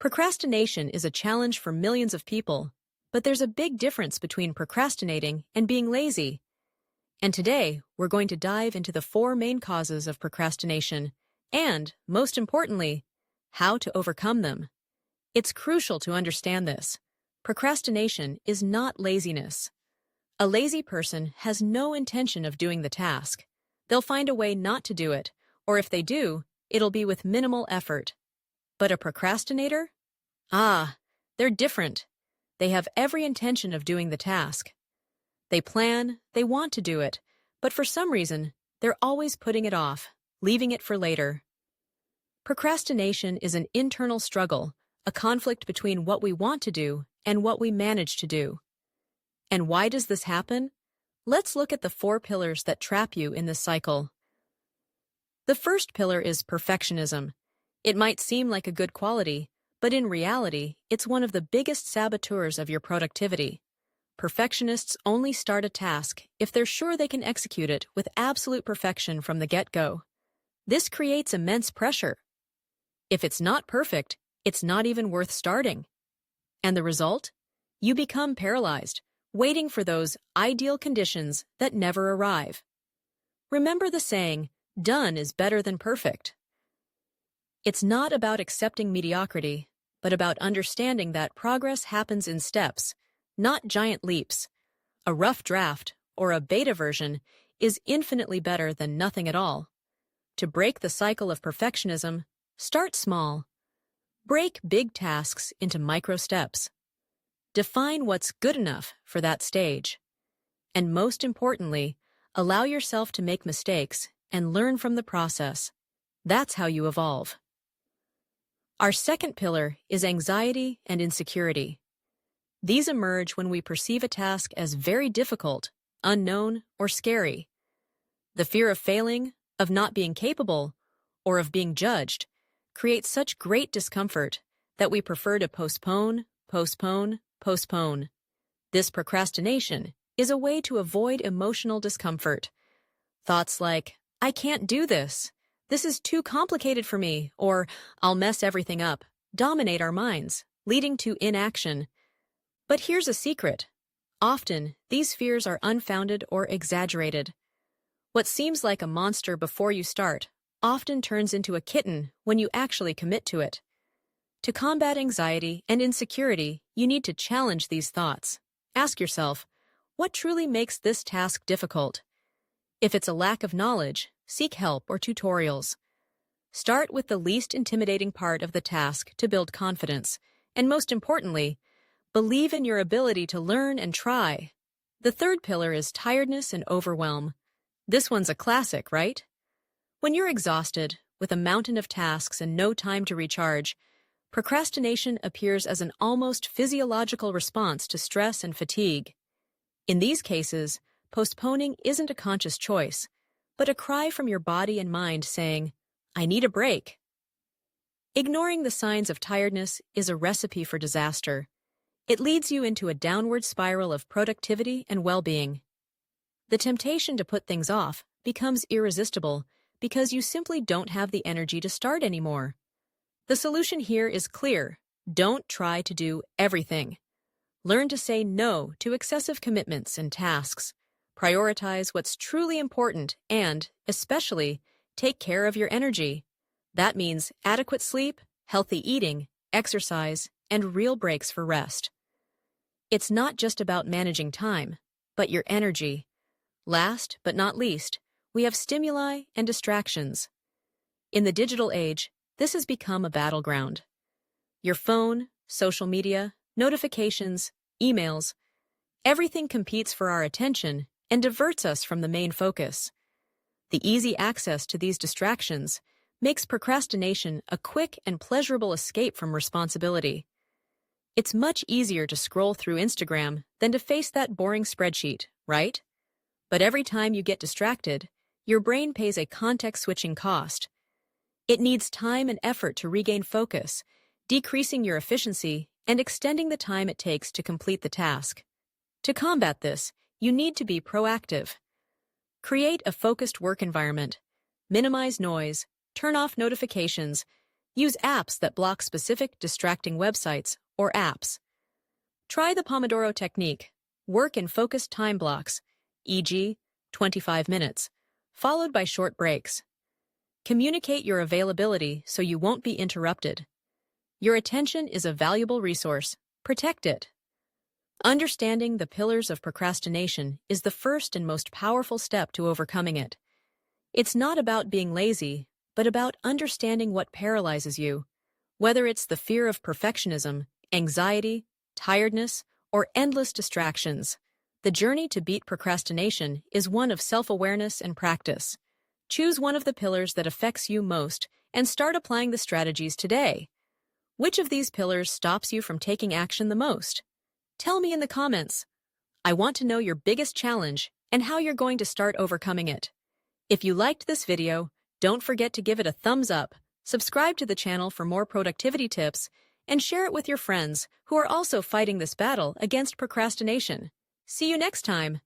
Procrastination is a challenge for millions of people, but there's a big difference between procrastinating and being lazy. And today, we're going to dive into the four main causes of procrastination and, most importantly, how to overcome them. It's crucial to understand this. Procrastination is not laziness. A lazy person has no intention of doing the task. They'll find a way not to do it, or if they do, it'll be with minimal effort. But a procrastinator? They're different. They have every intention of doing the task. They plan, they want to do it, but for some reason, they're always putting it off, leaving it for later. Procrastination is an internal struggle, a conflict between what we want to do and what we manage to do. And why does this happen? Let's look at the four pillars that trap you in this cycle. The first pillar is perfectionism. It might seem like a good quality, but in reality, it's one of the biggest saboteurs of your productivity. Perfectionists only start a task if they're sure they can execute it with absolute perfection from the get-go. This creates immense pressure. If it's not perfect, it's not even worth starting. And the result? You become paralyzed, waiting for those ideal conditions that never arrive. Remember the saying, done is better than perfect. It's not about accepting mediocrity, but about understanding that progress happens in steps, not giant leaps. A rough draft, or a beta version, is infinitely better than nothing at all. To break the cycle of perfectionism, start small. Break big tasks into micro steps. Define what's good enough for that stage. And most importantly, allow yourself to make mistakes and learn from the process. That's how you evolve. Our second pillar is anxiety and insecurity. These emerge when we perceive a task as very difficult, unknown, or scary. The fear of failing, of not being capable, or of being judged creates such great discomfort that we prefer to postpone. This procrastination is a way to avoid emotional discomfort. Thoughts like, I can't do this. This is too complicated for me, or I'll mess everything up, dominate our minds, leading to inaction. But here's a secret. Often, these fears are unfounded or exaggerated. What seems like a monster before you start often turns into a kitten when you actually commit to it. To combat anxiety and insecurity, you need to challenge these thoughts. Ask yourself, what truly makes this task difficult? If it's a lack of knowledge, seek help or tutorials. Start with the least intimidating part of the task to build confidence, and most importantly, believe in your ability to learn and try. The third pillar is tiredness and overwhelm. This one's a classic, right? When you're exhausted, with a mountain of tasks and no time to recharge, procrastination appears as an almost physiological response to stress and fatigue. In these cases, postponing isn't a conscious choice, but a cry from your body and mind saying, I need a break. Ignoring the signs of tiredness is a recipe for disaster. It leads you into a downward spiral of productivity and well-being. The temptation to put things off becomes irresistible because you simply don't have the energy to start anymore. The solution here is clear. Don't try to do everything. Learn to say no to excessive commitments and tasks. Prioritize what's truly important and, especially, take care of your energy. That means adequate sleep, healthy eating, exercise, and real breaks for rest. It's not just about managing time, but your energy. Last but not least, we have stimuli and distractions. In the digital age, this has become a battleground. Your phone, social media, notifications, emails, everything competes for our attention and diverts us from the main focus. The easy access to these distractions makes procrastination a quick and pleasurable escape from responsibility. It's much easier to scroll through Instagram than to face that boring spreadsheet, right? But every time you get distracted, your brain pays a context-switching cost. It needs time and effort to regain focus, decreasing your efficiency and extending the time it takes to complete the task. To combat this, you need to be proactive. Create a focused work environment. Minimize noise, turn off notifications, Use apps that block specific distracting websites or apps. Try the Pomodoro technique. Work in focused time blocks, e.g., 25 minutes, followed by short breaks. Communicate your availability so you won't be interrupted. Your attention is a valuable resource. Protect it. Understanding the pillars of procrastination is the first and most powerful step to overcoming it. It's not about being lazy, but about understanding what paralyzes you. Whether it's the fear of perfectionism, anxiety, tiredness, or endless distractions, the journey to beat procrastination is one of self-awareness and practice. Choose one of the pillars that affects you most and start applying the strategies today. Which of these pillars stops you from taking action the most? Tell me in the comments. I want to know your biggest challenge and how you're going to start overcoming it. If you liked this video, don't forget to give it a thumbs up, subscribe to the channel for more productivity tips, and share it with your friends who are also fighting this battle against procrastination. See you next time.